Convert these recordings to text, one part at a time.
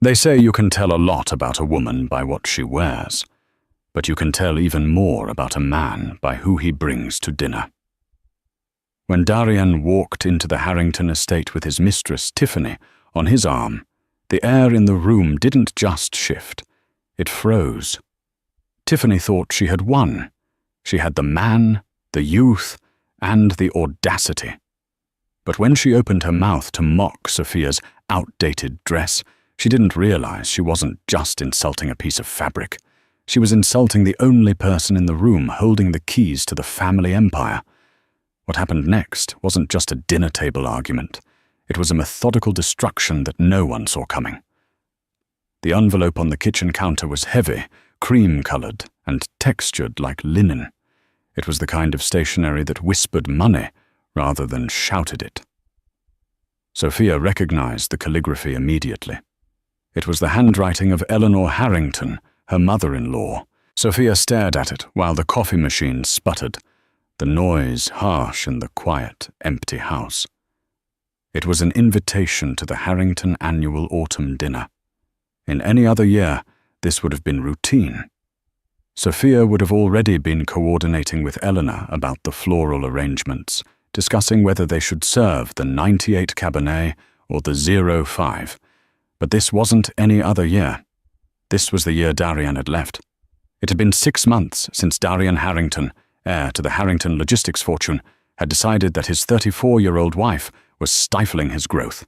They say you can tell a lot about a woman by what she wears, but you can tell even more about a man by who he brings to dinner. When Darian walked into the Harrington estate with his mistress, Tiffany, on his arm, the air in the room didn't just shift, it froze. Tiffany thought she had won. She had the man, the youth, and the audacity. But when she opened her mouth to mock Sophia's outdated dress, she didn't realize she wasn't just insulting a piece of fabric. She was insulting the only person in the room holding the keys to the family empire. What happened next wasn't just a dinner table argument. It was a methodical destruction that no one saw coming. The envelope on the kitchen counter was heavy, cream-colored, and textured like linen. It was the kind of stationery that whispered money rather than shouted it. Sophia recognized the calligraphy immediately. It was the handwriting of Eleanor Harrington, her mother-in-law. Sophia stared at it while the coffee machine sputtered, the noise harsh in the quiet, empty house. It was an invitation to the Harrington annual autumn dinner. In any other year, this would have been routine. Sophia would have already been coordinating with Eleanor about the floral arrangements, discussing whether they should serve the 98 Cabernet or the 05. But this wasn't any other year. This was the year Darian had left. It had been 6 months since Darian Harrington, heir to the Harrington logistics fortune, had decided that his 34-year-old wife was stifling his growth.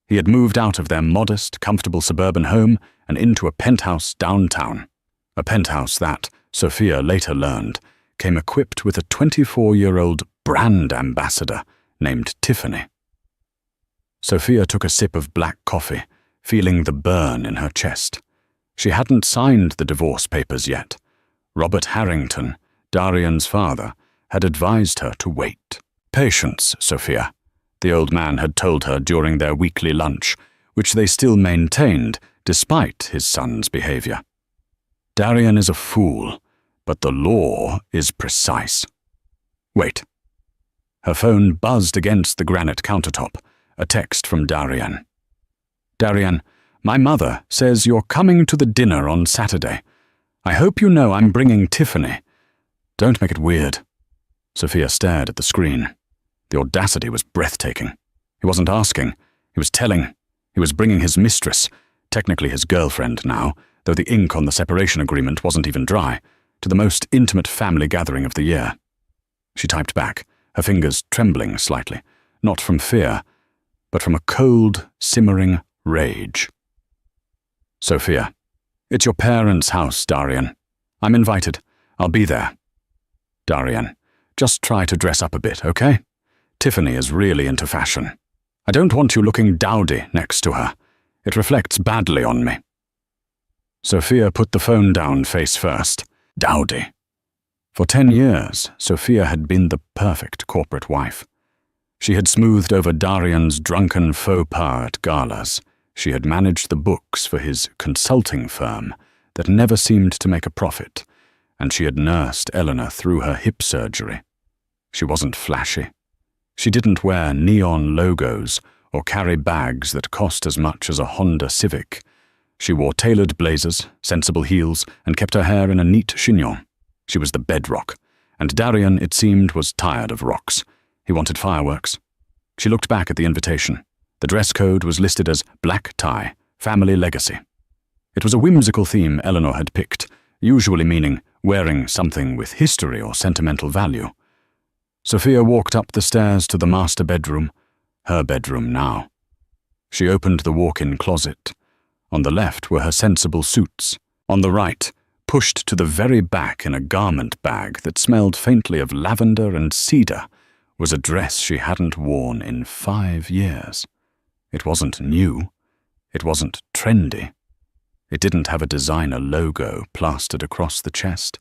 He had moved out of their modest, comfortable suburban home and into a penthouse downtown. A penthouse that, Sophia later learned, came equipped with a 24-year-old brand ambassador named Tiffany. Sophia took a sip of black coffee, feeling the burn in her chest. She hadn't signed the divorce papers yet. Robert Harrington, Darian's father, had advised her to wait. "Patience, Sophia," the old man had told her during their weekly lunch, which they still maintained despite his son's behavior. "Darian is a fool, but the law is precise. Wait." Her phone buzzed against the granite countertop, a text from Darian. "Darian, my mother says you're coming to the dinner on Saturday. I hope you know I'm bringing Tiffany. Don't make it weird." Sophia stared at the screen. The audacity was breathtaking. He wasn't asking, he was telling. He was bringing his mistress, technically his girlfriend now, though the ink on the separation agreement wasn't even dry, to the most intimate family gathering of the year. She typed back, her fingers trembling slightly, not from fear, but from a cold, simmering rage. "Sophia, it's your parents' house, Darian. I'm invited. I'll be there." "Darian, just try to dress up a bit, okay? Tiffany is really into fashion. I don't want you looking dowdy next to her. It reflects badly on me." Sophia put the phone down face first. Dowdy. For 10 years, Sophia had been the perfect corporate wife. She had smoothed over Darian's drunken faux pas at galas. She had managed the books for his consulting firm that never seemed to make a profit, and she had nursed Eleanor through her hip surgery. She wasn't flashy. She didn't wear neon logos or carry bags that cost as much as a Honda Civic. She wore tailored blazers, sensible heels, and kept her hair in a neat chignon. She was the bedrock, and Darian, it seemed, was tired of rocks. He wanted fireworks. She looked back at the invitation. The dress code was listed as black tie, family legacy. It was a whimsical theme Eleanor had picked, usually meaning wearing something with history or sentimental value. Sophia walked up the stairs to the master bedroom, her bedroom now. She opened the walk-in closet. On the left were her sensible suits. On the right, pushed to the very back in a garment bag that smelled faintly of lavender and cedar, was a dress she hadn't worn in 5 years. It wasn't new. It wasn't trendy. It didn't have a designer logo plastered across the chest.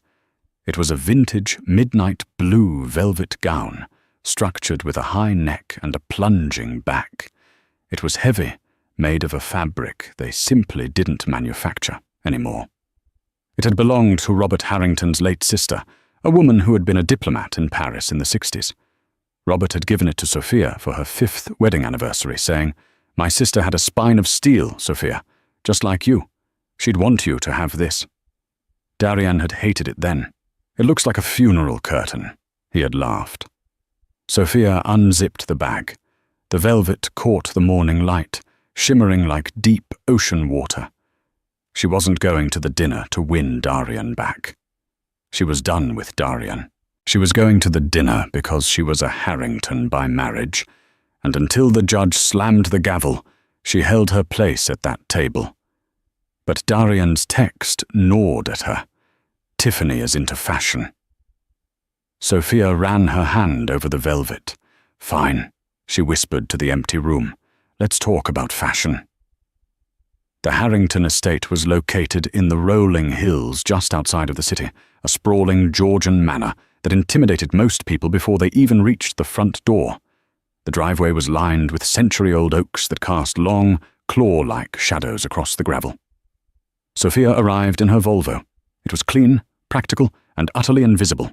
It was a vintage midnight blue velvet gown, structured with a high neck and a plunging back. It was heavy, made of a fabric they simply didn't manufacture anymore. It had belonged to Robert Harrington's late sister, a woman who had been a diplomat in Paris in the 60s. Robert had given it to Sophia for her 5th wedding anniversary, saying, "My sister had a spine of steel, Sophia. just like you. She'd want you to have this." Darian had hated it then. "It looks like a funeral curtain," he had laughed. Sophia unzipped the bag. The velvet caught the morning light, shimmering like deep ocean water. She wasn't going to the dinner to win Darian back. She was done with Darian. She was going to the dinner because she was a Harrington by marriage, and until the judge slammed the gavel, she held her place at that table. But Darian's text gnawed at her. Tiffany is into fashion. Sophia ran her hand over the velvet. "Fine," she whispered to the empty room. "Let's talk about fashion." The Harrington estate was located in the rolling hills just outside of the city, a sprawling Georgian manor that intimidated most people before they even reached the front door. The driveway was lined with century-old oaks that cast long, claw-like shadows across the gravel. Sophia arrived in her Volvo. It was clean, practical, and utterly invisible.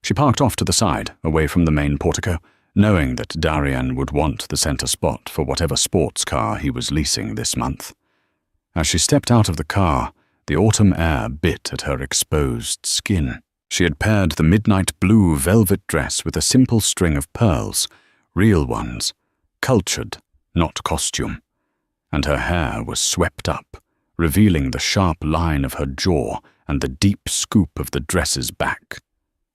She parked off to the side, away from the main portico, knowing that Darian would want the center spot for whatever sports car he was leasing this month. As she stepped out of the car, the autumn air bit at her exposed skin. She had paired the midnight blue velvet dress with a simple string of pearls, real ones, cultured, not costume, and her hair was swept up, revealing the sharp line of her jaw and the deep scoop of the dress's back.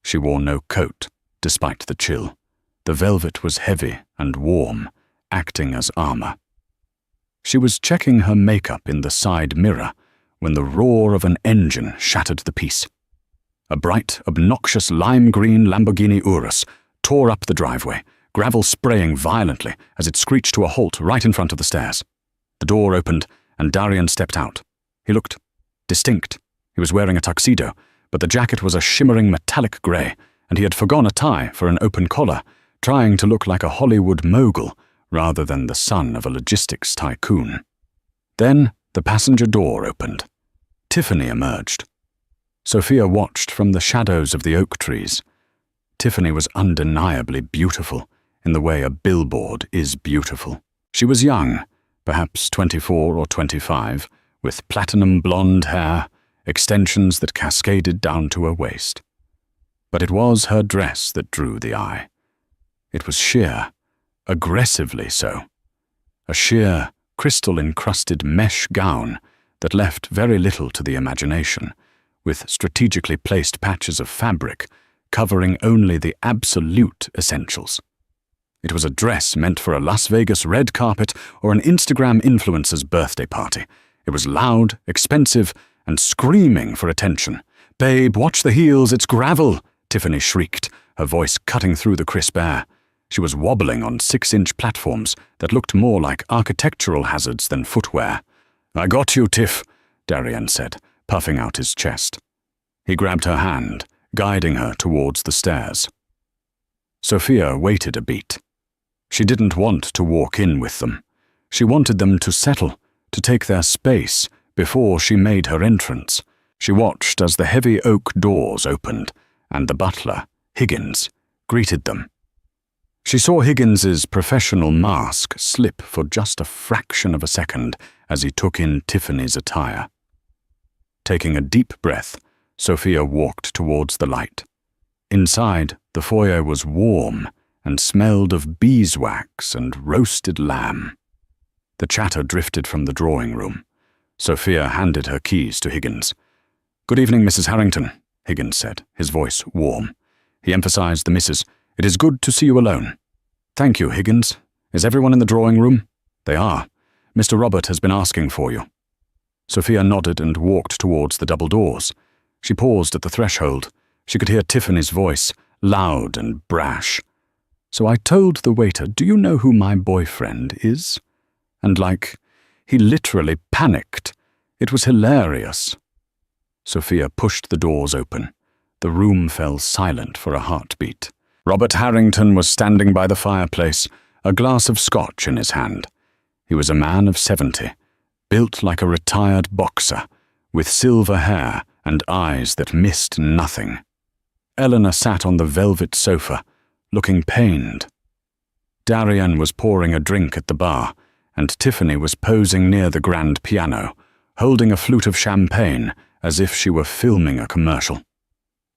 She wore no coat, despite the chill. The velvet was heavy and warm, acting as armor. She was checking her makeup in the side mirror when the roar of an engine shattered the peace. A bright, obnoxious lime-green Lamborghini Urus tore up the driveway, gravel spraying violently as it screeched to a halt right in front of the stairs. The door opened, and Darian stepped out. He looked distinct. He was wearing a tuxedo, but the jacket was a shimmering metallic grey, and he had forgone a tie for an open collar, trying to look like a Hollywood mogul rather than the son of a logistics tycoon. Then the passenger door opened. Tiffany emerged. Sophia watched from the shadows of the oak trees. Tiffany was undeniably beautiful, in the way a billboard is beautiful. She was young, perhaps 24 or 25, with platinum blonde hair, extensions that cascaded down to her waist. But it was her dress that drew the eye. It was sheer, aggressively so. A sheer, crystal-encrusted mesh gown that left very little to the imagination, with strategically placed patches of fabric covering only the absolute essentials. It was a dress meant for a Las Vegas red carpet or an Instagram influencer's birthday party. It was loud, expensive, and screaming for attention. "Babe, watch the heels, it's gravel!" Tiffany shrieked, her voice cutting through the crisp air. She was wobbling on 6-inch platforms that looked more like architectural hazards than footwear. "I got you, Tiff," Darian said, puffing out his chest. He grabbed her hand, guiding her towards the stairs. Sophia waited a beat. She didn't want to walk in with them. She wanted them to settle, to take their space before she made her entrance. She watched as the heavy oak doors opened, and the butler, Higgins, greeted them. She saw Higgins's professional mask slip for just a fraction of a second as he took in Tiffany's attire. Taking a deep breath, Sophia walked towards the light. Inside, the foyer was warm and smelled of beeswax and roasted lamb. The chatter drifted from the drawing room. Sophia handed her keys to Higgins. "Good evening, Mrs. Harrington," Higgins said, his voice warm. He emphasized the Mrs. "It is good to see you alone." "Thank you, Higgins. Is everyone in the drawing room?" "They are. Mr. Robert has been asking for you." Sophia nodded and walked towards the double doors. She paused at the threshold. She could hear Tiffany's voice, loud and brash. "So I told the waiter, 'Do you know who my boyfriend is?' And he literally panicked. It was hilarious." Sophia pushed the doors open. The room fell silent for a heartbeat. Robert Harrington was standing by the fireplace, a glass of scotch in his hand. He was a man of 70, built like a retired boxer, with silver hair and eyes that missed nothing. Eleanor sat on the velvet sofa, looking pained. Darian was pouring a drink at the bar, and Tiffany was posing near the grand piano, holding a flute of champagne as if she were filming a commercial.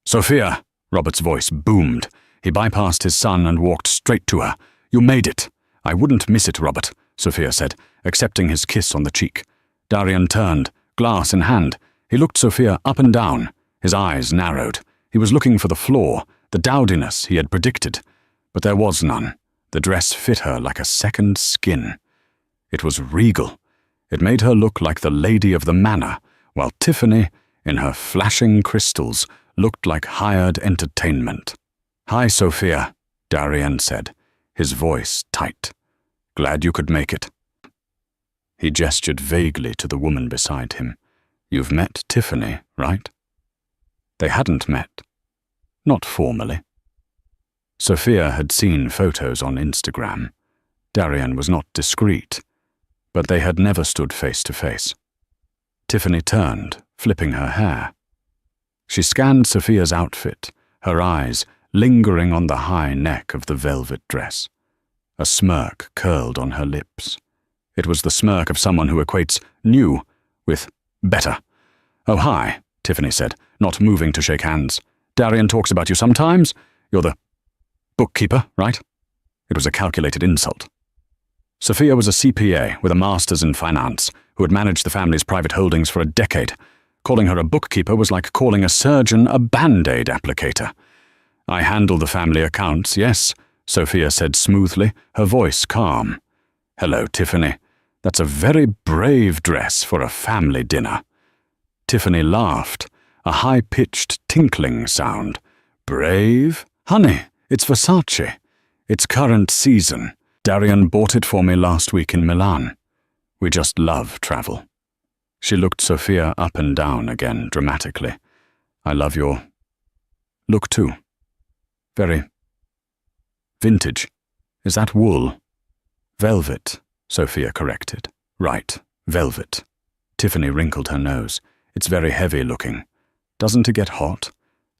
"Sophia!" Robert's voice boomed. He bypassed his son and walked straight to her. "You made it." "I wouldn't miss it, Robert," Sophia said, accepting his kiss on the cheek. Darian turned, glass in hand. He looked Sophia up and down. His eyes narrowed. He was looking for the flaw, the dowdiness he had predicted. But there was none. The dress fit her like a second skin. It was regal. It made her look like the lady of the manor, while Tiffany, in her flashing crystals, looked like hired entertainment. "Hi, Sophia," Darian said, his voice tight. "Glad you could make it." He gestured vaguely to the woman beside him. "You've met Tiffany, right?" They hadn't met. Not formally. Sophia had seen photos on Instagram. Darian was not discreet, but they had never stood face to face. Tiffany turned, flipping her hair. She scanned Sophia's outfit, her eyes lingering on the high neck of the velvet dress. A smirk curled on her lips. It was the smirk of someone who equates new with better. "Oh, hi," Tiffany said, not moving to shake hands. "Darian talks about you sometimes. You're the bookkeeper, right?" It was a calculated insult. Sophia was a CPA with a master's in finance who had managed the family's private holdings for a decade. Calling her a bookkeeper was like calling a surgeon a Band-Aid applicator. "I handle the family accounts, yes," Sophia said smoothly, her voice calm. "Hello, Tiffany. That's a very brave dress for a family dinner." Tiffany laughed, a high-pitched tinkling sound. "Brave? Honey, it's Versace. It's current season. Darian bought it for me last week in Milan. We just love travel." She looked Sophia up and down again dramatically. "I love your look too. Very vintage. Is that wool?" "Velvet," Sophia corrected. "Right, velvet." Tiffany wrinkled her nose. "It's very heavy looking. Doesn't it get hot?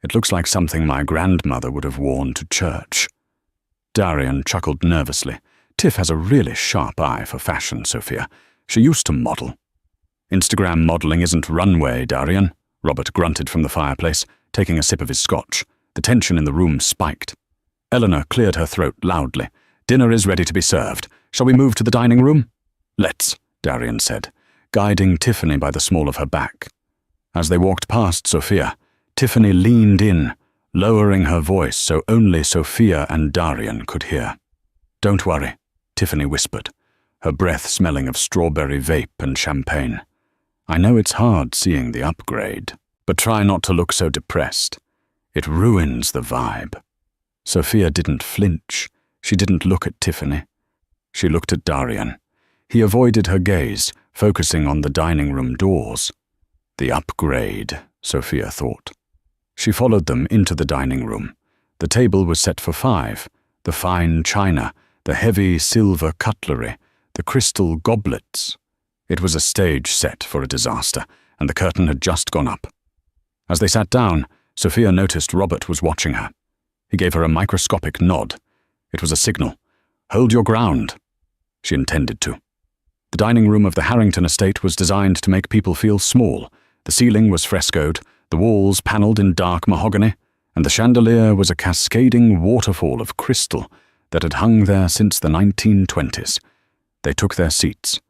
It looks like something my grandmother would have worn to church." Darian chuckled nervously. "Tiff has a really sharp eye for fashion, Sophia. She used to model." "Instagram modeling isn't runway, Darian," Robert grunted from the fireplace, taking a sip of his scotch. The tension in the room spiked. Eleanor cleared her throat loudly. "Dinner is ready to be served. Shall we move to the dining room?" "Let's," Darian said, guiding Tiffany by the small of her back. As they walked past Sophia, Tiffany leaned in, lowering her voice so only Sophia and Darian could hear. "Don't worry," Tiffany whispered, her breath smelling of strawberry vape and champagne. "I know it's hard seeing the upgrade, but try not to look so depressed. It ruins the vibe." Sophia didn't flinch. She didn't look at Tiffany. She looked at Darian. He avoided her gaze, focusing on the dining room doors. The upgrade, Sophia thought. She followed them into the dining room. The table was set for 5. The fine china, the heavy silver cutlery, the crystal goblets. It was a stage set for a disaster, and the curtain had just gone up. As they sat down, Sophia noticed Robert was watching her. He gave her a microscopic nod. It was a signal. "Hold your ground." She intended to. The dining room of the Harrington estate was designed to make people feel small. The ceiling was frescoed, the walls panelled in dark mahogany, and the chandelier was a cascading waterfall of crystal that had hung there since the 1920s. They took their seats.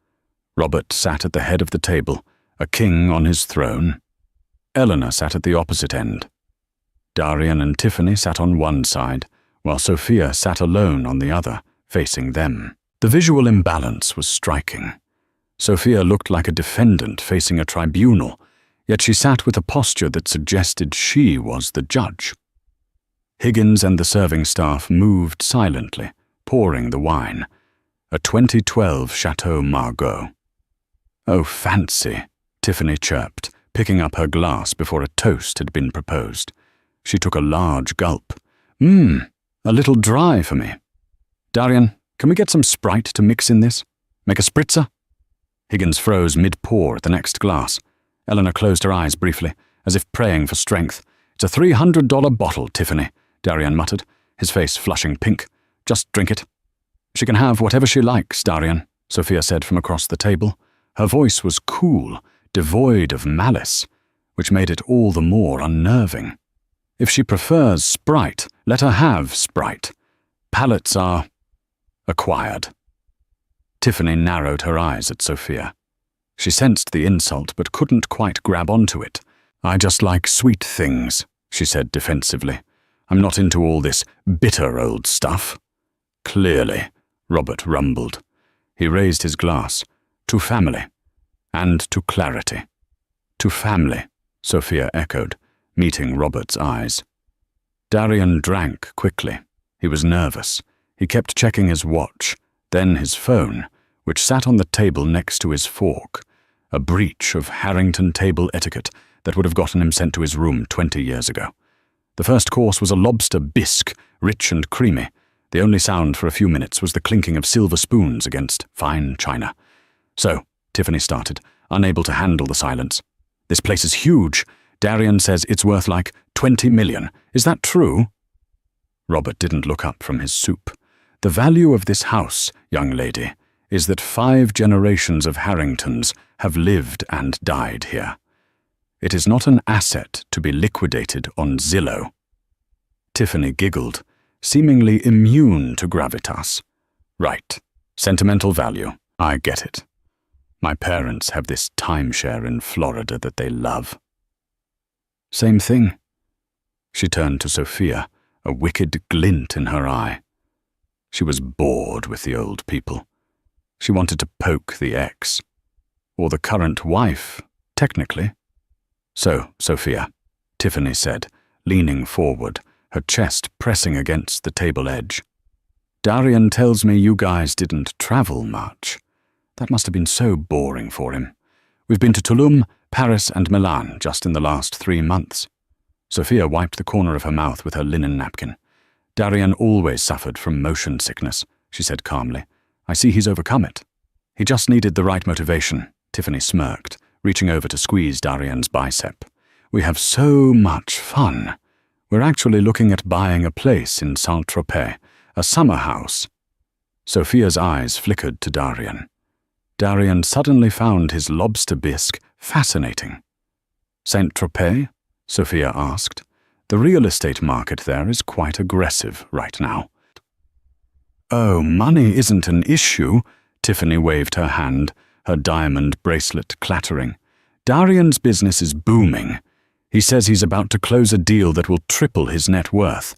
Robert sat at the head of the table, a king on his throne. Eleanor sat at the opposite end. Darian and Tiffany sat on one side, while Sophia sat alone on the other, facing them. The visual imbalance was striking. Sophia looked like a defendant facing a tribunal, yet she sat with a posture that suggested she was the judge. Higgins and the serving staff moved silently, pouring the wine. A 2012 Chateau Margaux. "Oh, fancy," Tiffany chirped, picking up her glass before a toast had been proposed. She took a large gulp. A little dry for me. Darian, can we get some Sprite to mix in this? Make a spritzer?" Higgins froze mid-pour at the next glass. Eleanor closed her eyes briefly, as if praying for strength. "It's a $300 bottle, Tiffany," Darian muttered, his face flushing pink. "Just drink it." "She can have whatever she likes, Darian," Sophia said from across the table. Her voice was cool, devoid of malice, which made it all the more unnerving. If she prefers Sprite, let her have Sprite. Palates are acquired. Tiffany narrowed her eyes at Sophia. She sensed the insult but couldn't quite grab onto it. "I just like sweet things," she said defensively. "I'm not into all this bitter old stuff." "Clearly," Robert rumbled. He raised his glass. "To family. And to clarity." "To family," Sophia echoed, meeting Robert's eyes. Darian drank quickly. He was nervous. He kept checking his watch, then his phone, which sat on the table next to his fork, a breach of Harrington table etiquette that would have gotten him sent to his room 20 years ago. The first course was a lobster bisque, rich and creamy. The only sound for a few minutes was the clinking of silver spoons against fine china. "So," Tiffany started, unable to handle the silence. "This place is huge. Darian says it's worth like 20 million. Is that true?" Robert didn't look up from his soup. "The value of this house, young lady, is that 5 generations of Harringtons have lived and died here. It is not an asset to be liquidated on Zillow." Tiffany giggled, seemingly immune to gravitas. "Right. Sentimental value. I get it. My parents have this timeshare in Florida that they love." "Same thing." She turned to Sophia, a wicked glint in her eye. She was bored with the old people. She wanted to poke the ex. Or the current wife, technically. "So, Sophia," Tiffany said, leaning forward, her chest pressing against the table edge. "Darian tells me you guys didn't travel much. That must have been so boring for him. We've been to Tulum, Paris, and Milan just in the last 3 months." Sophia wiped the corner of her mouth with her linen napkin. "Darian always suffered from motion sickness," she said calmly. "I see he's overcome it." "He just needed the right motivation," Tiffany smirked, reaching over to squeeze Darian's bicep. "We have so much fun. We're actually looking at buying a place in Saint-Tropez, a summer house." Sophia's eyes flickered to Darian. Darian suddenly found his lobster bisque fascinating. "Saint-Tropez?" Sophia asked. "The real estate market there is quite aggressive right now." "Oh, money isn't an issue," Tiffany waved her hand, her diamond bracelet clattering. "Darian's business is booming. He says he's about to close a deal that will triple his net worth."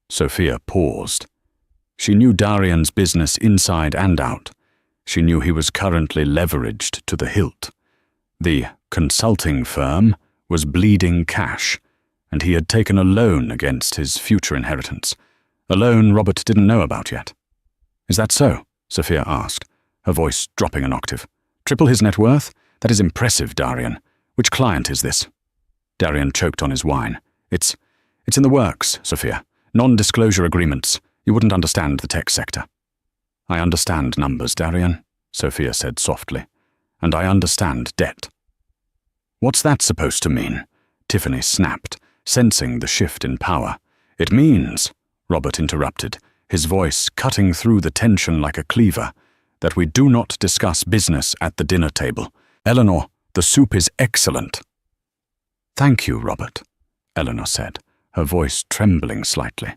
Sophia paused. She knew Darian's business inside and out. She knew he was currently leveraged to the hilt. The consulting firm was bleeding cash, and he had taken a loan against his future inheritance, a loan Robert didn't know about yet. "Is that so?" Sophia asked, her voice dropping an octave. "Triple his net worth? That is impressive, Darian. Which client is this?" Darian choked on his wine. It's in the works, Sophia. Non-disclosure agreements. You wouldn't understand the tech sector." "I understand numbers, Darian," Sophia said softly. "And I understand debt." "What's that supposed to mean?" Tiffany snapped, sensing the shift in power. "It means," Robert interrupted, his voice cutting through the tension like a cleaver, "that we do not discuss business at the dinner table. Eleanor, the soup is excellent." "Thank you, Robert," Eleanor said, her voice trembling slightly.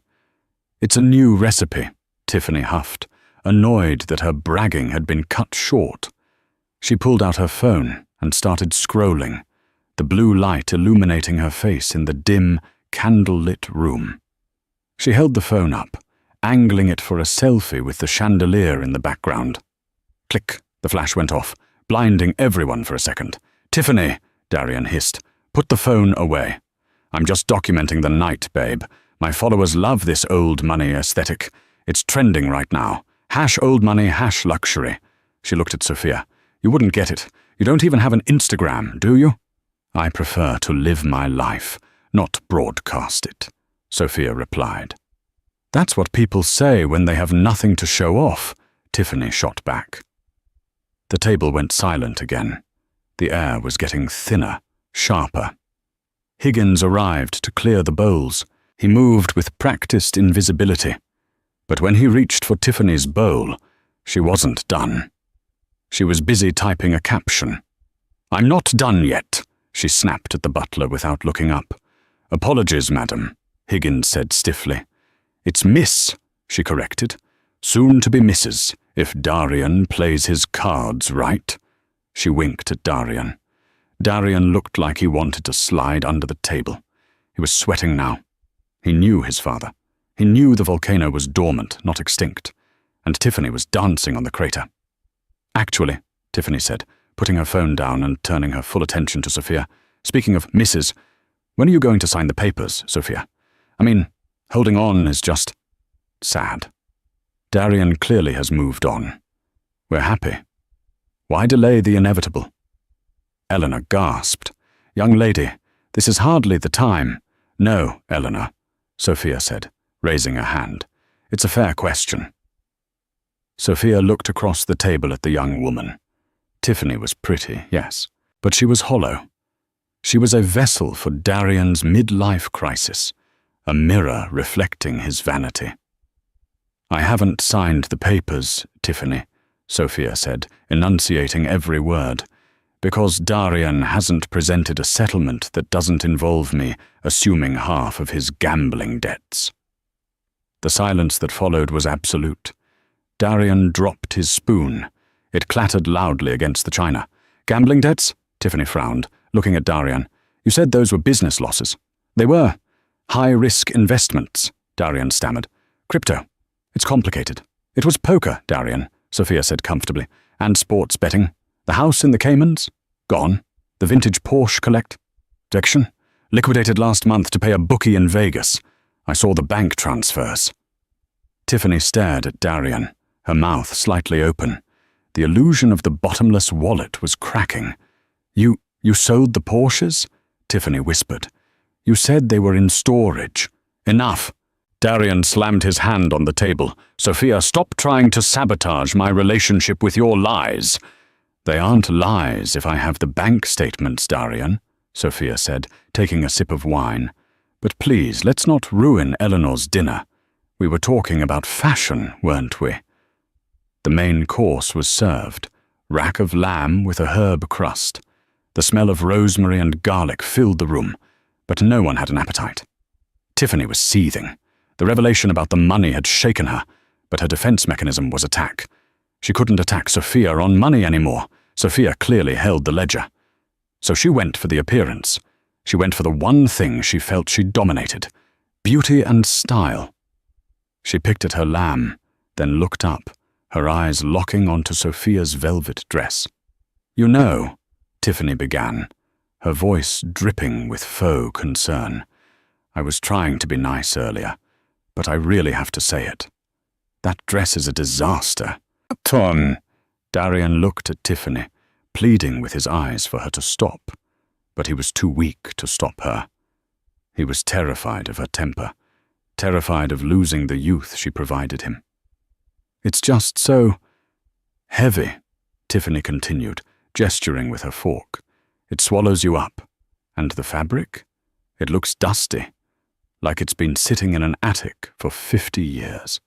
"It's a new recipe," Tiffany huffed, annoyed that her bragging had been cut short. She pulled out her phone and started scrolling, the blue light illuminating her face in the dim, candle-lit room. She held the phone up, angling it for a selfie with the chandelier in the background. Click, the flash went off, blinding everyone for a second. "Tiffany," Darian hissed, "put the phone away. I'm just documenting the night, babe. My followers love this old money aesthetic. It's trending right now. #old money, #luxury. She looked at Sophia. "You wouldn't get it. You don't even have an Instagram, do you?" "I prefer to live my life, not broadcast it," Sophia replied. "That's what people say when they have nothing to show off," Tiffany shot back. The table went silent again. The air was getting thinner, sharper. Higgins arrived to clear the bowls. He moved with practiced invisibility. But when he reached for Tiffany's bowl, she wasn't done. She was busy typing a caption. I'm not done yet, she snapped at the butler without looking up. Apologies, madam, Higgins said stiffly. It's Miss, she corrected. Soon to be Mrs., if Darian plays his cards right. She winked at Darian. Darian looked like he wanted to slide under the table. He was sweating now. He knew his father. He knew the volcano was dormant, not extinct, and Tiffany was dancing on the crater. Actually, Tiffany said, putting her phone down and turning her full attention to Sophia. Speaking of Mrs., when are you going to sign the papers, Sophia? I mean, holding on is just sad. Darian clearly has moved on. We're happy. Why delay the inevitable? Eleanor gasped. Young lady, this is hardly the time. No, Eleanor, Sophia said, raising a hand. It's a fair question. Sophia looked across the table at the young woman. Tiffany was pretty, yes, but she was hollow. She was a vessel for Darian's midlife crisis, a mirror reflecting his vanity. I haven't signed the papers, Tiffany, Sophia said, enunciating every word, because Darian hasn't presented a settlement that doesn't involve me assuming half of his gambling debts. The silence that followed was absolute. Darian dropped his spoon. It clattered loudly against the china. Gambling debts? Tiffany frowned, looking at Darian. You said those were business losses. They were. High-risk investments, Darian stammered. Crypto. It's complicated. It was poker, Darian, Sophia said comfortably, and sports betting. The house in the Caymans? Gone. The vintage Porsche collection? Liquidated last month to pay a bookie in Vegas. I saw the bank transfers. Tiffany stared at Darian, her mouth slightly open. The illusion of the bottomless wallet was cracking. You sold the Porsches? Tiffany whispered. You said they were in storage. Enough. Darian slammed his hand on the table. Sophia, stop trying to sabotage my relationship with your lies. They aren't lies if I have the bank statements, Darian, Sophia said, taking a sip of wine. But please, let's not ruin Eleanor's dinner. We were talking about fashion, weren't we? The main course was served. Rack of lamb with a herb crust. The smell of rosemary and garlic filled the room, but no one had an appetite. Tiffany was seething. The revelation about the money had shaken her, but her defense mechanism was attack. She couldn't attack Sophia on money anymore. Sophia clearly held the ledger. So she went for the appearance. She went for the one thing she felt she dominated, beauty and style. She picked at her lamb, then looked up, her eyes locking onto Sophia's velvet dress. You know, Tiffany began, her voice dripping with faux concern. I was trying to be nice earlier, but I really have to say it. That dress is a disaster. Ton. Darian looked at Tiffany, pleading with his eyes for her to stop, but he was too weak to stop her. He was terrified of her temper, terrified of losing the youth she provided him. It's just so heavy, Tiffany continued, gesturing with her fork. It swallows you up. And the fabric? It looks dusty, like it's been sitting in an attic for 50 years.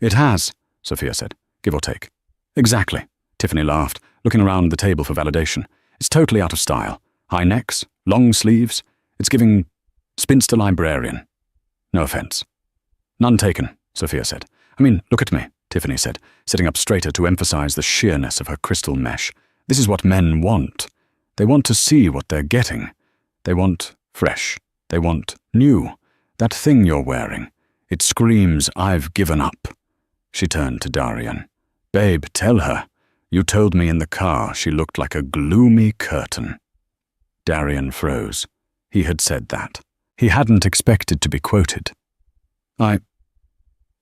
It has, Sophia said, give or take. Exactly, Tiffany laughed, looking around the table for validation. It's totally out of style. High necks, long sleeves. It's giving spinster librarian. No offense. None taken, Sophia said. I mean, look at me, Tiffany said, sitting up straighter to emphasize the sheerness of her crystal mesh. This is what men want. They want to see what they're getting. They want fresh. They want new. That thing you're wearing. It screams, I've given up. She turned to Darian. Babe, tell her. You told me in the car she looked like a gloomy curtain. Darian froze. He had said that. He hadn't expected to be quoted.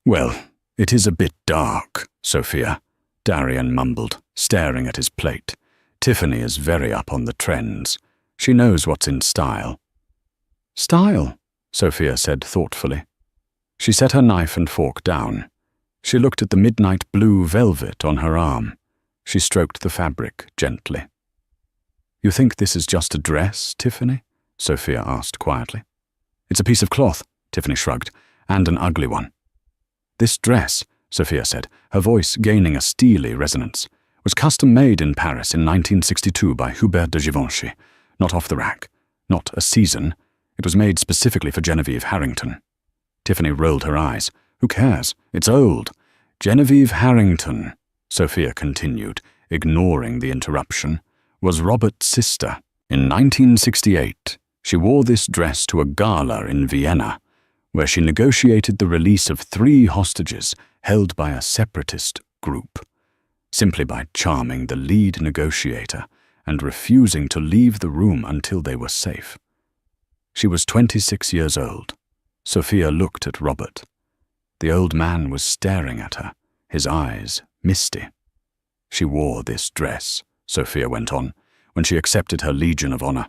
Well, it is a bit dark, Sophia, Darian mumbled, staring at his plate. Tiffany is very up on the trends. She knows what's in style. Style, Sophia said thoughtfully. She set her knife and fork down. She looked at the midnight blue velvet on her arm. She stroked the fabric gently. You think this is just a dress, Tiffany? Sophia asked quietly. It's a piece of cloth, Tiffany shrugged, and an ugly one. This dress, Sophia said, her voice gaining a steely resonance, was custom-made in Paris in 1962 by Hubert de Givenchy, not off the rack, not a season. It was made specifically for Genevieve Harrington. Tiffany rolled her eyes. Who cares? It's old. Genevieve Harrington, Sophia continued, ignoring the interruption, was Robert's sister. In 1968, she wore this dress to a gala in Vienna, where she negotiated the release of 3 hostages held by a separatist group, simply by charming the lead negotiator and refusing to leave the room until they were safe. She was 26 years old. Sophia looked at Robert. The old man was staring at her, his eyes misty. She wore this dress, Sophia went on, when she accepted her Legion of Honor.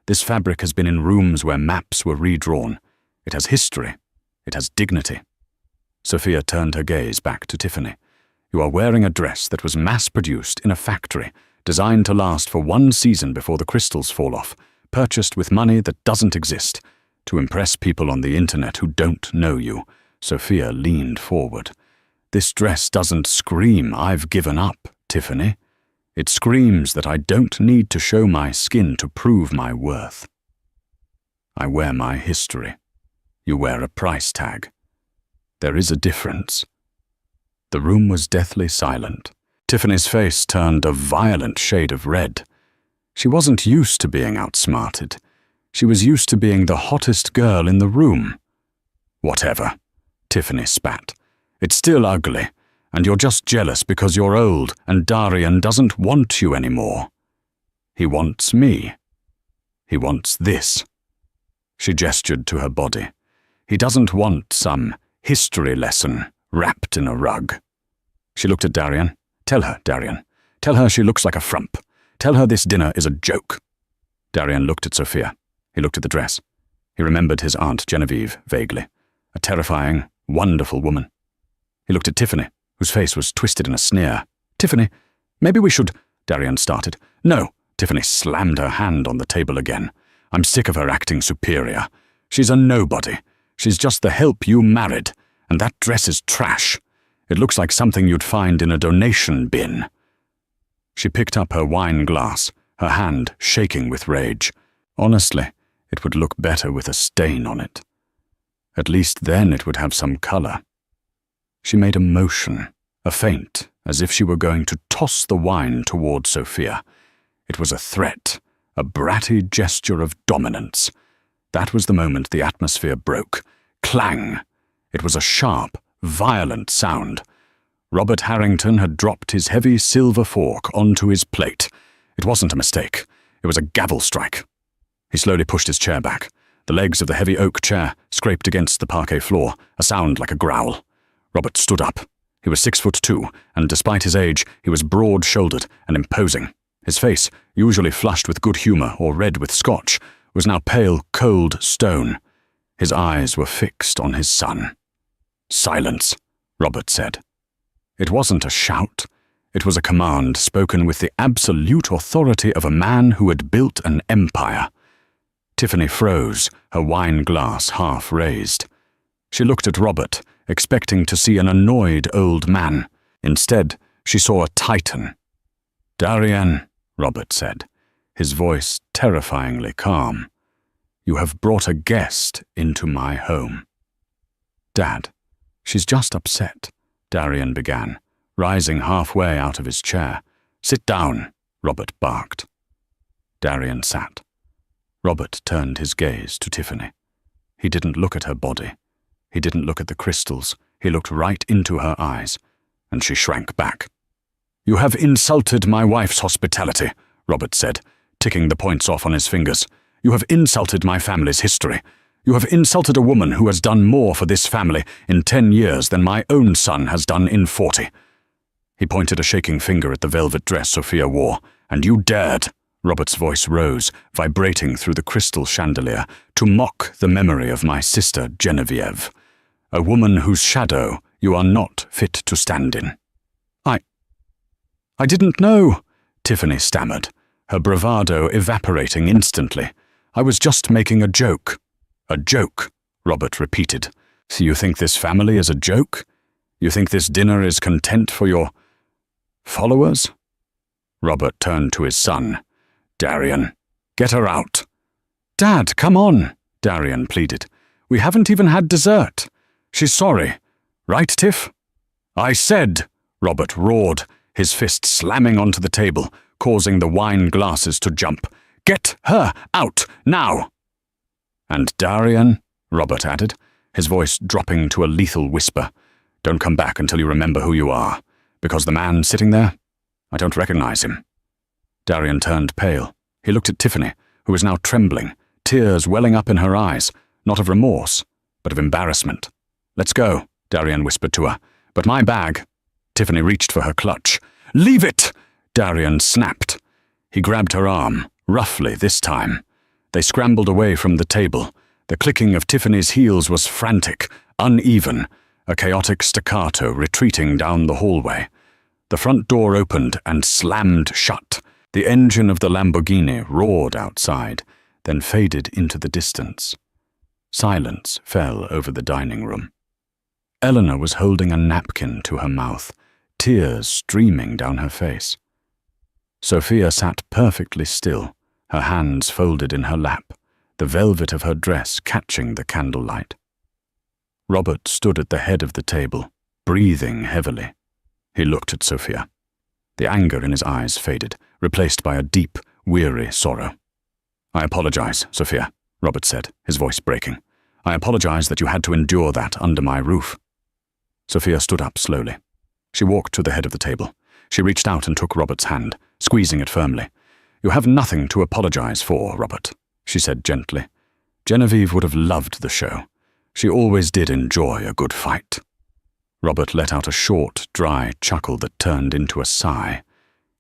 This fabric has been in rooms where maps were redrawn. It has history. It has dignity. Sophia turned her gaze back to Tiffany. You are wearing a dress that was mass-produced in a factory, designed to last for 1 season before the crystals fall off, purchased with money that doesn't exist, to impress people on the internet who don't know you. Sophia leaned forward. This dress doesn't scream, I've given up, Tiffany. It screams that I don't need to show my skin to prove my worth. I wear my history. You wear a price tag. There is a difference. The room was deathly silent. Tiffany's face turned a violent shade of red. She wasn't used to being outsmarted. She was used to being the hottest girl in the room. Whatever, Tiffany spat. It's still ugly, and you're just jealous because you're old and Darian doesn't want you anymore. He wants me. He wants this. She gestured to her body. He doesn't want some history lesson wrapped in a rug. She looked at Darian. Tell her, Darian. Tell her she looks like a frump. Tell her this dinner is a joke. Darian looked at Sophia. He looked at the dress. He remembered his Aunt Genevieve vaguely. A terrifying, wonderful woman. He looked at Tiffany, whose face was twisted in a sneer. Tiffany, maybe we should... Darian started. No, Tiffany slammed her hand on the table again. I'm sick of her acting superior. She's a nobody. She's just the help you married, and that dress is trash. It looks like something you'd find in a donation bin. She picked up her wine glass, her hand shaking with rage. Honestly, it would look better with a stain on it. At least then it would have some color. She made a motion, a feint, as if she were going to toss the wine toward Sophia. It was a threat, a bratty gesture of dominance. That was the moment the atmosphere broke. Clang! It was a sharp, violent sound. Robert Harrington had dropped his heavy silver fork onto his plate. It wasn't a mistake. It was a gavel strike. He slowly pushed his chair back. The legs of the heavy oak chair scraped against the parquet floor, a sound like a growl. Robert stood up. He was 6'2", and despite his age, he was broad-shouldered and imposing. His face, usually flushed with good humor or red with scotch, was now pale, cold stone. His eyes were fixed on his son. Silence, Robert said. It wasn't a shout. It was a command spoken with the absolute authority of a man who had built an empire. Tiffany froze, her wine glass half raised. She looked at Robert, expecting to see an annoyed old man. Instead, she saw a titan. Darian, Robert said, his voice terrifyingly calm. You have brought a guest into my home. Dad, she's just upset, Darian began, rising halfway out of his chair. Sit down, Robert barked. Darian sat. Robert turned his gaze to Tiffany. He didn't look at her body. He didn't look at the crystals. He looked right into her eyes, and she shrank back. You have insulted my wife's hospitality, Robert said, ticking the points off on his fingers. You have insulted my family's history. You have insulted a woman who has done more for this family in 10 years than my own son has done in 40. He pointed a shaking finger at the velvet dress Sophia wore. And you dared, Robert's voice rose, vibrating through the crystal chandelier, to mock the memory of my sister Genevieve, a woman whose shadow you are not fit to stand in. I didn't know, Tiffany stammered, her bravado evaporating instantly. I was just making a joke. A joke, Robert repeated. So you think this family is a joke? You think this dinner is content for your followers? Robert turned to his son. "Darian, get her out." "Dad, come on," Darian pleaded. "We haven't even had dessert. She's sorry. Right, Tiff?" "I said," Robert roared, his fist slamming onto the table, causing the wine glasses to jump. "Get her out, now!" "And Darian," Robert added, his voice dropping to a lethal whisper, "don't come back until you remember who you are, because the man sitting there, I don't recognize him." Darian turned pale. He looked at Tiffany, who was now trembling, tears welling up in her eyes, not of remorse, but of embarrassment. "Let's go," Darian whispered to her. "But my bag—" Tiffany reached for her clutch. "Leave it!" Darian snapped. He grabbed her arm, roughly this time. They scrambled away from the table. The clicking of Tiffany's heels was frantic, uneven, a chaotic staccato retreating down the hallway. The front door opened and slammed shut. The engine of the Lamborghini roared outside, then faded into the distance. Silence fell over the dining room. Eleanor was holding a napkin to her mouth, tears streaming down her face. Sophia sat perfectly still, her hands folded in her lap, the velvet of her dress catching the candlelight. Robert stood at the head of the table, breathing heavily. He looked at Sophia. The anger in his eyes faded, replaced by a deep, weary sorrow. "I apologize, Sophia," Robert said, his voice breaking. "I apologize that you had to endure that under my roof." Sophia stood up slowly. She walked to the head of the table. She reached out and took Robert's hand, squeezing it firmly. "You have nothing to apologize for, Robert," she said gently. "Genevieve would have loved the show. She always did enjoy a good fight." Robert let out a short, dry chuckle that turned into a sigh.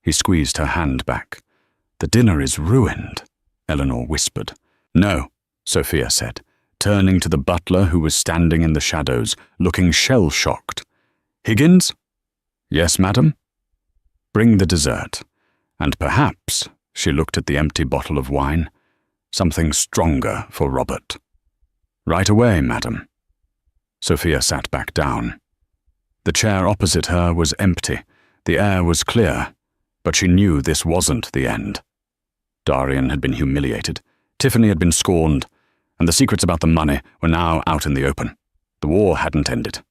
He squeezed her hand back. "The dinner is ruined," Eleanor whispered. "No," Sophia said, turning to the butler who was standing in the shadows, looking shell-shocked. "Higgins?" "Yes, madam?" "Bring the dessert. And perhaps," she looked at the empty bottle of wine, "something stronger for Robert." "Right away, madam." Sophia sat back down. The chair opposite her was empty. The air was clear, but she knew this wasn't the end. Darian had been humiliated. Tiffany had been scorned, and the secrets about the money were now out in the open. The war hadn't ended.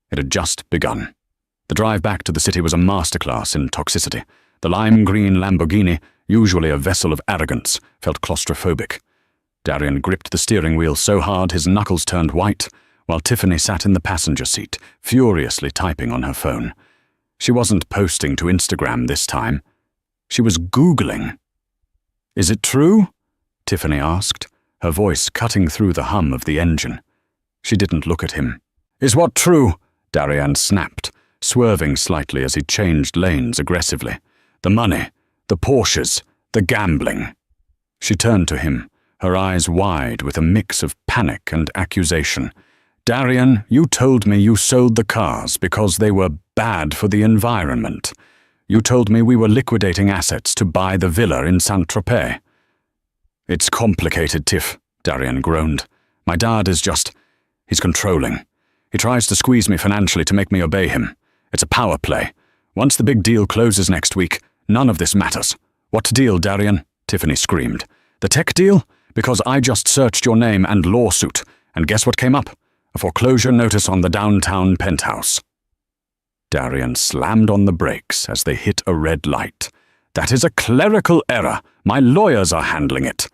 It had just begun. The drive back to the city was a masterclass in toxicity. The lime-green Lamborghini, usually a vessel of arrogance, felt claustrophobic. Darian gripped the steering wheel so hard his knuckles turned white, while Tiffany sat in the passenger seat, furiously typing on her phone. She wasn't posting to Instagram this time. She was Googling. "Is it true?" Tiffany asked, her voice cutting through the hum of the engine. She didn't look at him. "Is what true?" Darian snapped, swerving slightly as he changed lanes aggressively. "The money, the Porsches, the gambling." She turned to him, her eyes wide with a mix of panic and accusation. "Darian, you told me you sold the cars because they were bad for the environment. You told me we were liquidating assets to buy the villa in Saint-Tropez." "It's complicated, Tiff," Darian groaned. "My dad is he's controlling. He tries to squeeze me financially to make me obey him. It's a power play. Once the big deal closes next week, none of this matters." "What deal, Darian?" Tiffany screamed. "The tech deal? Because I just searched your name and lawsuit, and guess what came up? A foreclosure notice on the downtown penthouse." Darian slammed on the brakes as they hit a red light. "That is a clerical error. My lawyers are handling it."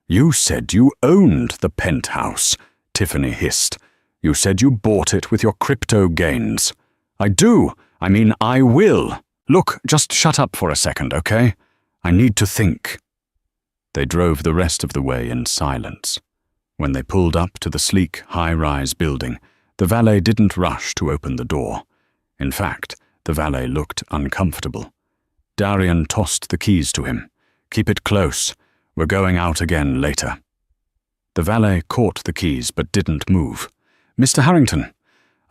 "You said you owned the penthouse," Tiffany hissed. "You said you bought it with your crypto gains." "I do. I mean, I will. Look, just shut up for a second, okay? I need to think." They drove the rest of the way in silence. When they pulled up to the sleek, high-rise building, the valet didn't rush to open the door. In fact, the valet looked uncomfortable. Darian tossed the keys to him. "Keep it close. We're going out again later." The valet caught the keys but didn't move. "Mr. Harrington,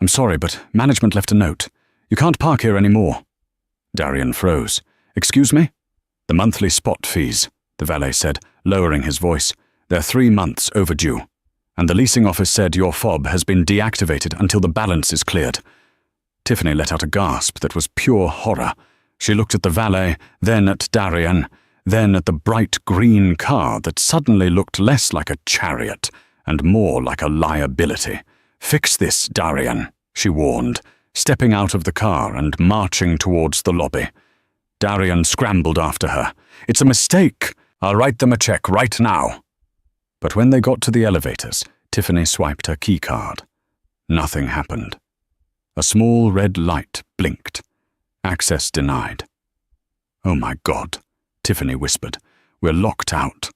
I'm sorry, but management left a note. You can't park here anymore." Darian froze. "Excuse me?" "The monthly spot fees," the valet said, lowering his voice. "They're 3 months overdue. And the leasing office said your fob has been deactivated until the balance is cleared." Tiffany let out a gasp that was pure horror. She looked at the valet, then at Darian, then at the bright green car that suddenly looked less like a chariot and more like a liability. "Fix this, Darian," she warned, stepping out of the car and marching towards the lobby. Darian scrambled after her. "It's a mistake. I'll write them a check right now." But when they got to the elevators, Tiffany swiped her keycard. Nothing happened. A small red light blinked. Access denied. "Oh my God," Tiffany whispered. "We're locked out."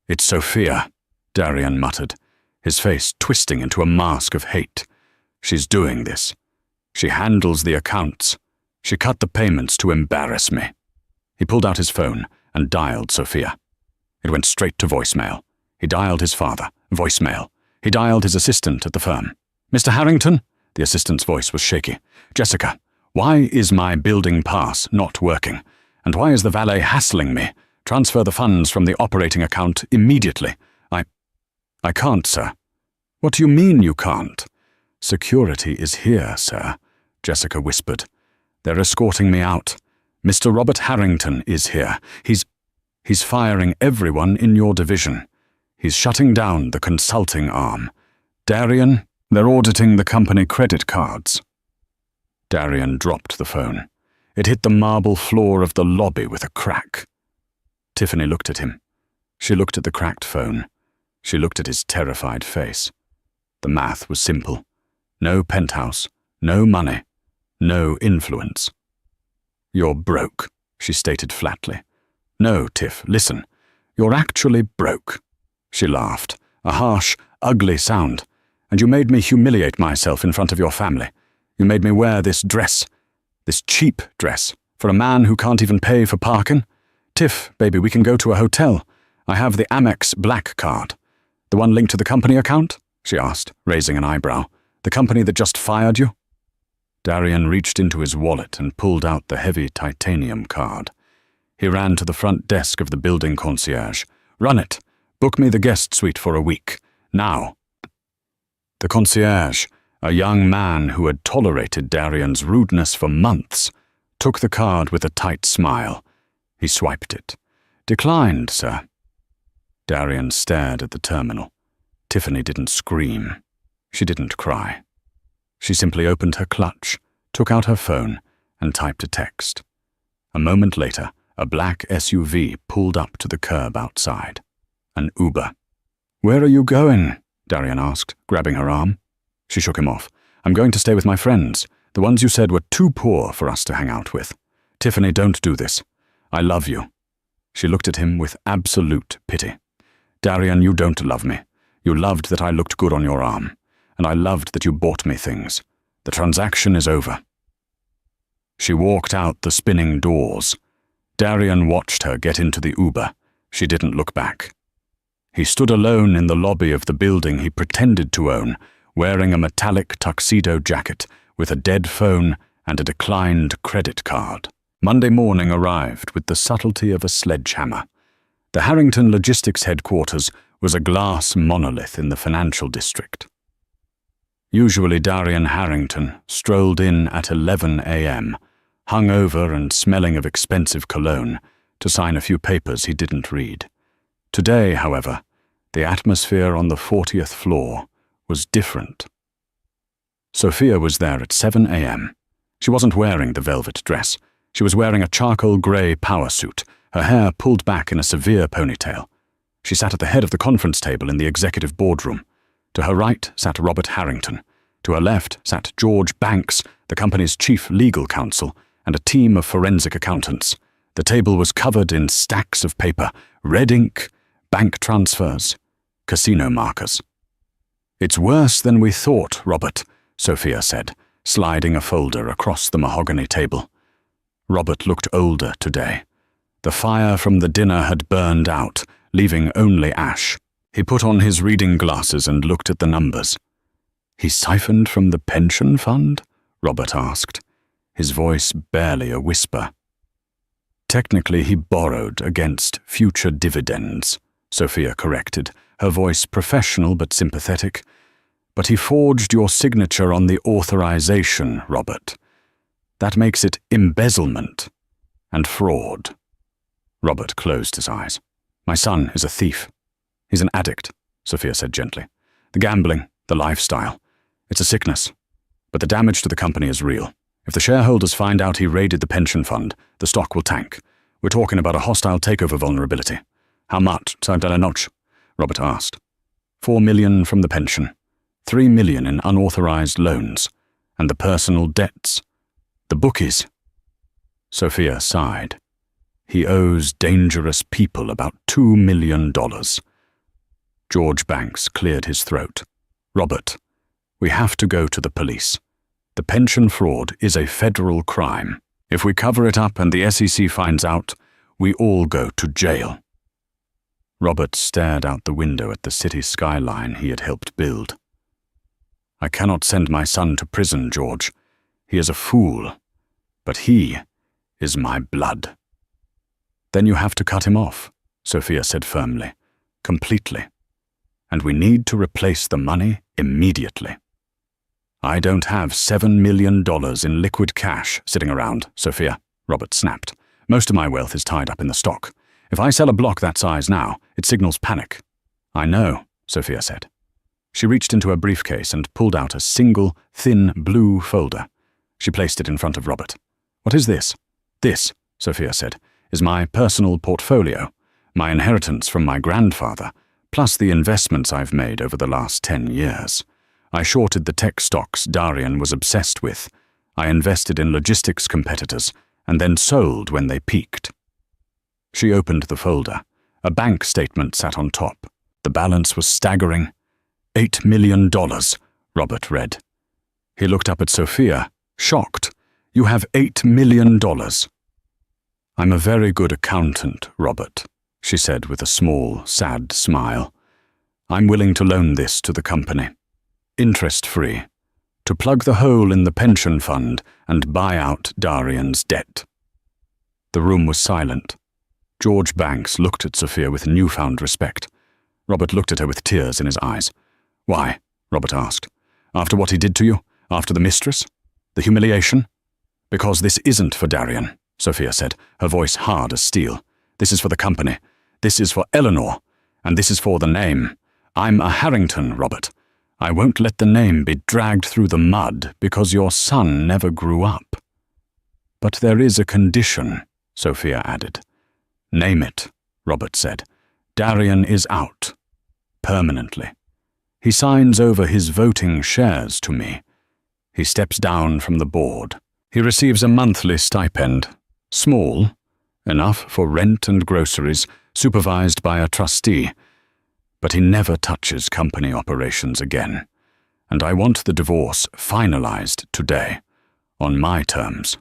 "It's Sophia," Darian muttered, his face twisting into a mask of hate. "She's doing this. She handles the accounts. She cut the payments to embarrass me." He pulled out his phone and dialed Sophia. It went straight to voicemail. He dialed his father. Voicemail. He dialed his assistant at the firm. "Mr. Harrington?" The assistant's voice was shaky. "Jessica, why is my building pass not working? And why is the valet hassling me? Transfer the funds from the operating account immediately." I can't, sir." "What do you mean you can't?" "Security is here, sir," Jessica whispered. "They're escorting me out. Mr. Robert Harrington is here. He's firing everyone in your division. He's shutting down the consulting arm. Darian, they're auditing the company credit cards." Darian dropped the phone. It hit the marble floor of the lobby with a crack. Tiffany looked at him. She looked at the cracked phone. She looked at his terrified face. The math was simple. No penthouse, no money, no influence. "You're broke," she stated flatly. "No, Tiff, listen. You're actually broke." She laughed, a harsh, ugly sound. "And you made me humiliate myself in front of your family. You made me wear this dress, this cheap dress, for a man who can't even pay for parking. Tiff, baby, we can go to a hotel. I have the Amex Black card." "The one linked to the company account?" she asked, raising an eyebrow. "The company that just fired you?" Darian reached into his wallet and pulled out the heavy titanium card. He ran to the front desk of the building concierge. "Run it. Book me the guest suite for a week. Now." The concierge, a young man who had tolerated Darian's rudeness for months, took the card with a tight smile. He swiped it. "Declined, sir." Darian stared at the terminal. Tiffany didn't scream. She didn't cry. She simply opened her clutch, took out her phone, and typed a text. A moment later, a black SUV pulled up to the curb outside. An Uber. "Where are you going?" Darian asked, grabbing her arm. She shook him off. "I'm going to stay with my friends. The ones you said were too poor for us to hang out with. Tiffany, don't do this. I love you." She looked at him with absolute pity. "Darian, you don't love me. You loved that I looked good on your arm, and I loved that you bought me things. The transaction is over." She walked out the spinning doors. Darian watched her get into the Uber. She didn't look back. He stood alone in the lobby of the building he pretended to own, wearing a metallic tuxedo jacket with a dead phone and a declined credit card. Monday morning arrived with the subtlety of a sledgehammer. The Harrington Logistics headquarters was a glass monolith in the financial district. Usually Darian Harrington strolled in at 11 a.m., hungover and smelling of expensive cologne, to sign a few papers he didn't read. Today, however, the atmosphere on the 40th floor was different. Sophia was there at 7 a.m. She wasn't wearing the velvet dress. She was wearing a charcoal grey power suit, her hair pulled back in a severe ponytail. She sat at the head of the conference table in the executive boardroom. To her right sat Robert Harrington. To her left sat George Banks, the company's chief legal counsel, and a team of forensic accountants. The table was covered in stacks of paper, red ink, bank transfers, casino markers. "It's worse than we thought, Robert," Sophia said, sliding a folder across the mahogany table. Robert looked older today. The fire from the dinner had burned out, leaving only ash. He put on his reading glasses and looked at the numbers. "He siphoned from the pension fund?" Robert asked, his voice barely a whisper. "Technically, he borrowed against future dividends," Sophia corrected, her voice professional but sympathetic. "But he forged your signature on the authorization, Robert. That makes it embezzlement." and fraud. Robert closed his eyes. My son is a thief. He's an addict, Sophia said gently. The gambling, the lifestyle. It's a sickness. But the damage to the company is real. If the shareholders find out he raided the pension fund, the stock will tank. We're talking about a hostile takeover vulnerability. How much, Sir Delanoche? Robert asked. 4 million from the pension, 3 million in unauthorized loans, and the personal debts. The bookies. Sophia sighed. He owes dangerous people about $2 million. George Banks cleared his throat. Robert, we have to go to the police. The pension fraud is a federal crime. If we cover it up and the SEC finds out, we all go to jail. Robert stared out the window at the city skyline he had helped build. I cannot send my son to prison, George. He is a fool. But he is my blood. Then you have to cut him off, Sophia said firmly. Completely. And we need to replace the money immediately. I don't have $7 million in liquid cash sitting around, Sophia, Robert snapped. Most of my wealth is tied up in the stock. If I sell a block that size now, it signals panic. I know, Sophia said. She reached into her briefcase and pulled out a single, thin, blue folder. She placed it in front of Robert. What is this? This, Sophia said, is my personal portfolio, my inheritance from my grandfather, plus the investments I've made over the last 10 years. I shorted the tech stocks Darian was obsessed with. I invested in logistics competitors and then sold when they peaked. She opened the folder. A bank statement sat on top. The balance was staggering. $8 million, Robert read. He looked up at Sophia, shocked. You have $8 million. I'm a very good accountant, Robert, she said with a small, sad smile. I'm willing to loan this to the company. Interest-free. To plug the hole in the pension fund and buy out Darian's debt. The room was silent. George Banks looked at Sophia with newfound respect. Robert looked at her with tears in his eyes. Why? Robert asked. After what he did to you? After the mistress? The humiliation? Because this isn't for Darian, Sophia said, her voice hard as steel. This is for the company. This is for Eleanor. And this is for the name. I'm a Harrington, Robert. I won't let the name be dragged through the mud because your son never grew up. But there is a condition, Sophia added. Name it, Robert said. Darian is out. Permanently. He signs over his voting shares to me. He steps down from the board. He receives a monthly stipend. Small, enough for rent and groceries, supervised by a trustee. But he never touches company operations again. And I want the divorce finalized today, on my terms.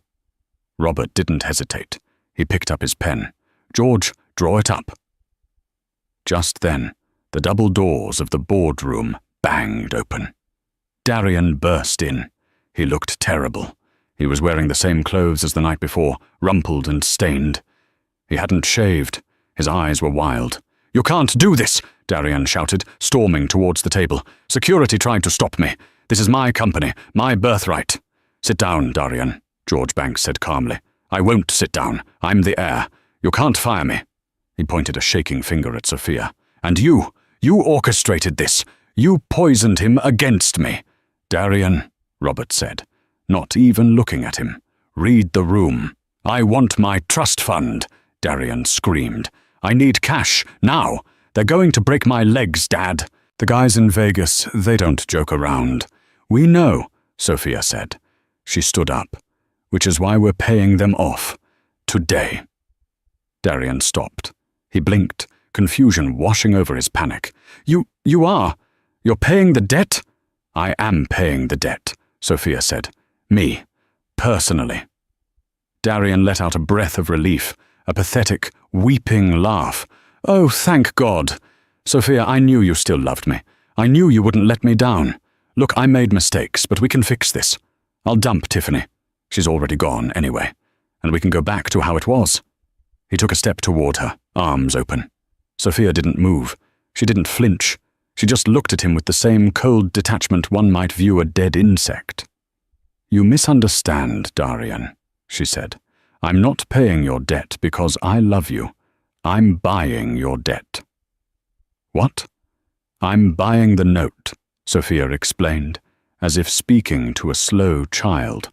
Robert didn't hesitate. He picked up his pen. George, draw it up. Just then, the double doors of the boardroom banged open. Darian burst in. He looked terrible. He was wearing the same clothes as the night before, rumpled and stained. He hadn't shaved. His eyes were wild. You can't do this, Darian shouted, storming towards the table. Security tried to stop me. This is my company, my birthright. Sit down, Darian, George Banks said calmly. I won't sit down. I'm the heir. You can't fire me. He pointed a shaking finger at Sophia. And you orchestrated this. You poisoned him against me. Darian, Robert said, not even looking at him. Read the room. I want my trust fund, Darian screamed. I need cash, now. They're going to break my legs, Dad. The guys in Vegas, they don't joke around. We know, Sophia said. She stood up. Which is why we're paying them off. Today. Darian stopped. He blinked, confusion washing over his panic. You are? You're paying the debt? I am paying the debt, Sophia said. Me. Personally. Darian let out a breath of relief, a pathetic, weeping laugh. Oh, thank God. Sophia, I knew you still loved me. I knew you wouldn't let me down. Look, I made mistakes, but we can fix this. I'll dump Tiffany. She's already gone, anyway. And we can go back to how it was. He took a step toward her, arms open. Sophia didn't move. She didn't flinch. She just looked at him with the same cold detachment one might view a dead insect. You misunderstand, Darian, she said. I'm not paying your debt because I love you. I'm buying your debt." "What?" "I'm buying the note," Sophia explained, as if speaking to a slow child.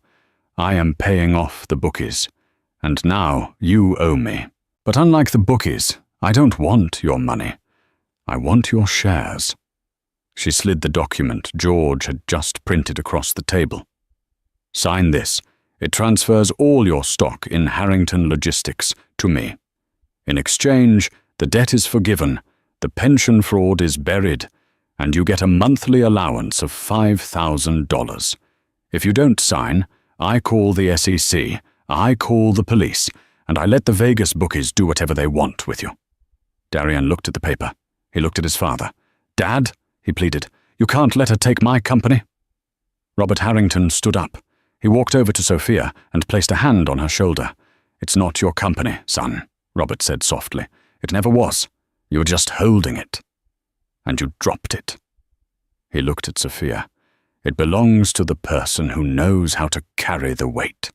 "I am paying off the bookies, and now you owe me. But unlike the bookies, I don't want your money. I want your shares." She slid the document George had just printed across the table. "Sign this. It transfers all your stock in Harrington Logistics to me. In exchange, the debt is forgiven, the pension fraud is buried, and you get a monthly allowance of $5,000. If you don't sign, I call the SEC, I call the police, and I let the Vegas bookies do whatever they want with you." Darian looked at the paper. He looked at his father. "Dad," he pleaded, "you can't let her take my company." Robert Harrington stood up. He walked over to Sophia and placed a hand on her shoulder. "It's not your company, son," Robert said softly. "It never was. You were just holding it. And you dropped it." He looked at Sophia. "It belongs to the person who knows how to carry the weight."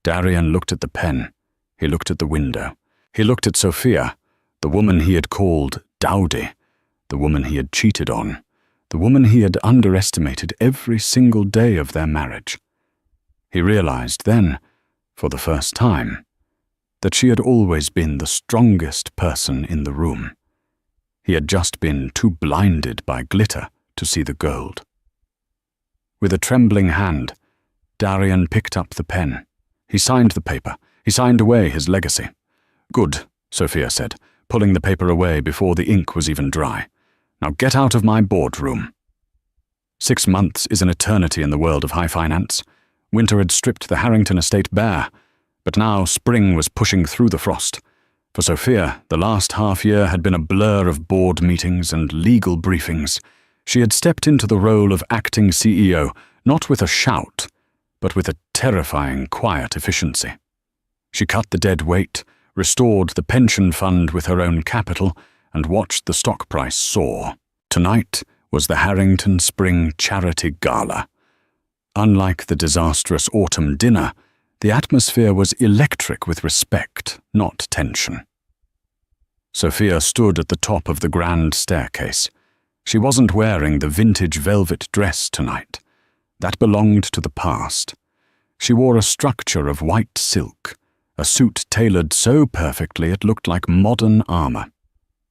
Darian looked at the pen. He looked at the window. He looked at Sophia, the woman he had called dowdy, the woman he had cheated on, the woman he had underestimated every single day of their marriage. He realized then, for the first time, that she had always been the strongest person in the room. He had just been too blinded by glitter to see the gold. With a trembling hand, Darian picked up the pen. He signed the paper. He signed away his legacy. "Good," Sophia said, pulling the paper away before the ink was even dry. "Now get out of my boardroom." 6 months is an eternity in the world of high finance. Winter had stripped the Harrington estate bare, but now spring was pushing through the frost. For Sophia, the last half-year had been a blur of board meetings and legal briefings. She had stepped into the role of acting CEO, not with a shout, but with a terrifying quiet efficiency. She cut the dead weight, restored the pension fund with her own capital, and watched the stock price soar. Tonight was the Harrington Spring Charity Gala. Unlike the disastrous autumn dinner, the atmosphere was electric with respect, not tension. Sophia stood at the top of the grand staircase. She wasn't wearing the vintage velvet dress tonight. That belonged to the past. She wore a structure of white silk, a suit tailored so perfectly it looked like modern armor.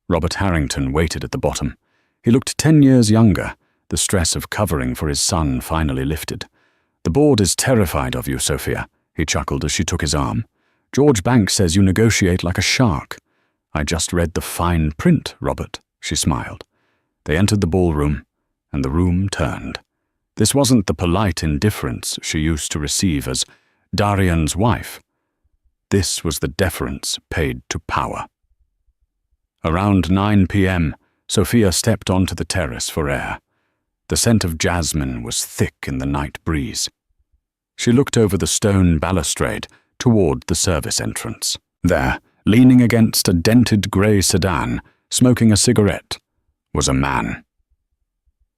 Robert Harrington waited at the bottom. He looked 10 years younger, the stress of covering for his son finally lifted. "The board is terrified of you, Sophia," he chuckled as she took his arm. "George Banks says you negotiate like a shark." "I just read the fine print, Robert," she smiled. They entered the ballroom, and the room turned. This wasn't the polite indifference she used to receive as Darian's wife. This was the deference paid to power. Around 9 p.m., Sophia stepped onto the terrace for air. The scent of jasmine was thick in the night breeze. She looked over the stone balustrade toward the service entrance. There, leaning against a dented grey sedan, smoking a cigarette, was a man.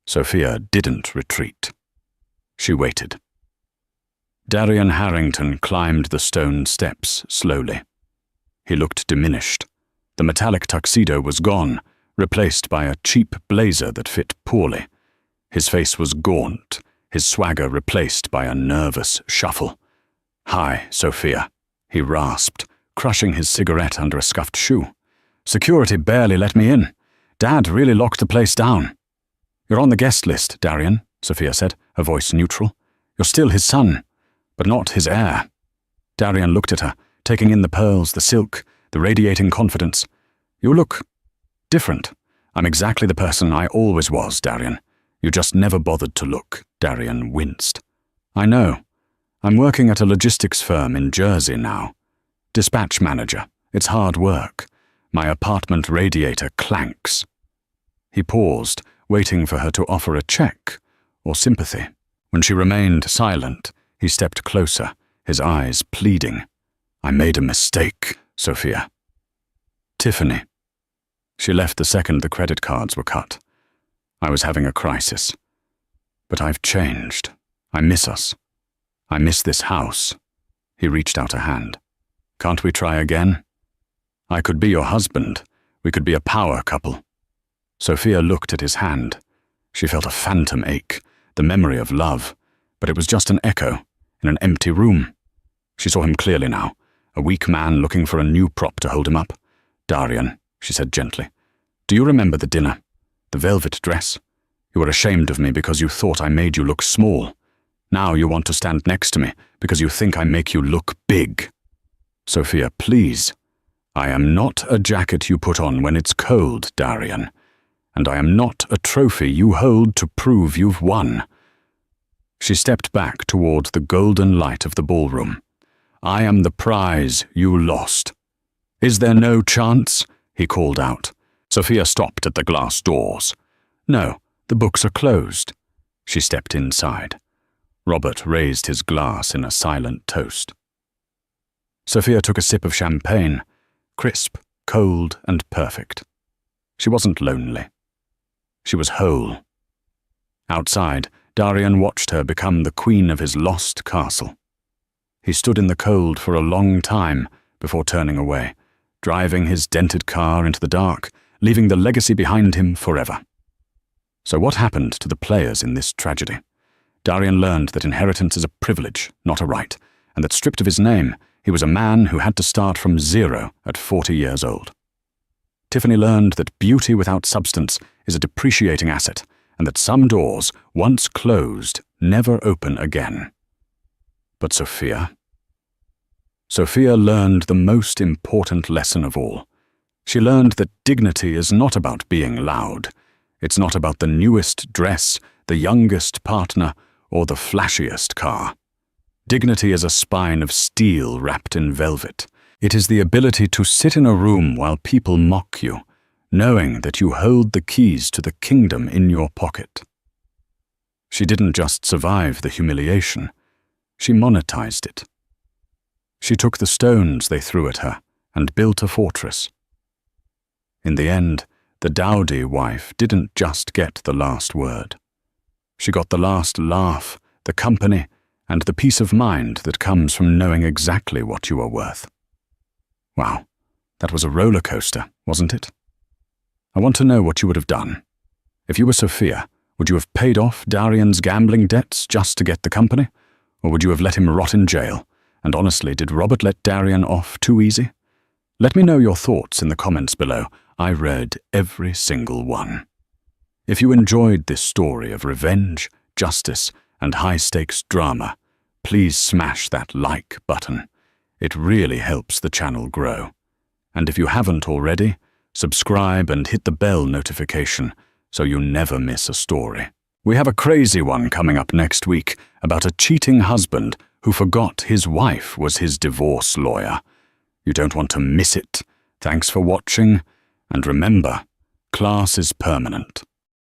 Sophia didn't retreat. She waited. Darian Harrington climbed the stone steps slowly. He looked diminished. The metallic tuxedo was gone, replaced by a cheap blazer that fit poorly. His face was gaunt, his swagger replaced by a nervous shuffle. "Hi, Sophia," he rasped, crushing his cigarette under a scuffed shoe. "Security barely let me in. Dad really locked the place down." "You're on the guest list, Darian," Sophia said, her voice neutral. "You're still his son, but not his heir." Darian looked at her, taking in the pearls, the silk, the radiating confidence. "You look different. I'm exactly the person I always was, Darian. You just never bothered to look." Darian winced. "I know. I'm working at a logistics firm in Jersey now. Dispatch manager. It's hard work. My apartment radiator clanks." He paused, waiting for her to offer a check or sympathy. When she remained silent, he stepped closer, his eyes pleading. "I made a mistake, Sophia." "Tiffany." She left the second the credit cards were cut. "I was having a crisis. But I've changed. I miss us. I miss this house. He reached out a hand. Can't we try again? I could be your husband. We could be a power couple. Sophia looked at his hand. She felt a phantom ache, the memory of love, but it was just an echo in an empty room. She saw him clearly now, a weak man looking for a new prop to hold him up. Darian, she said gently, do you remember the dinner? The velvet dress? You were ashamed of me because you thought I made you look small. Now you want to stand next to me because you think I make you look big. Sophia, please. I am not a jacket you put on when it's cold, Darian. And I am not a trophy you hold to prove you've won. She stepped back toward the golden light of the ballroom. I am the prize you lost. Is there no chance? He called out. Sophia stopped at the glass doors. No, the books are closed. She stepped inside. Robert raised his glass in a silent toast. Sophia took a sip of champagne, crisp, cold, and perfect. She wasn't lonely. She was whole. Outside, Darian watched her become the queen of his lost castle. He stood in the cold for a long time before turning away, driving his dented car into the dark, leaving the legacy behind him forever. So what happened to the players in this tragedy? Darian learned that inheritance is a privilege, not a right, and that stripped of his name, he was a man who had to start from zero at 40 years old. Tiffany learned that beauty without substance is a depreciating asset, and that some doors, once closed, never open again. But Sophia learned the most important lesson of all. She learned that dignity is not about being loud. It's not about the newest dress, the youngest partner, or the flashiest car. Dignity is a spine of steel wrapped in velvet. It is the ability to sit in a room while people mock you, knowing that you hold the keys to the kingdom in your pocket. She didn't just survive the humiliation, she monetized it. She took the stones they threw at her and built a fortress. In the end, the dowdy wife didn't just get the last word. She got the last laugh, the company, and the peace of mind that comes from knowing exactly what you are worth. Wow, that was a roller coaster, wasn't it? I want to know what you would have done. If you were Sophia, would you have paid off Darian's gambling debts just to get the company? Or would you have let him rot in jail? And honestly, did Robert let Darian off too easy? Let me know your thoughts in the comments below. I read every single one. If you enjoyed this story of revenge, justice, and high-stakes drama, please smash that like button. It really helps the channel grow. And if you haven't already, subscribe and hit the bell notification so you never miss a story. We have a crazy one coming up next week about a cheating husband who forgot his wife was his divorce lawyer. You don't want to miss it. Thanks for watching, and remember, class is permanent.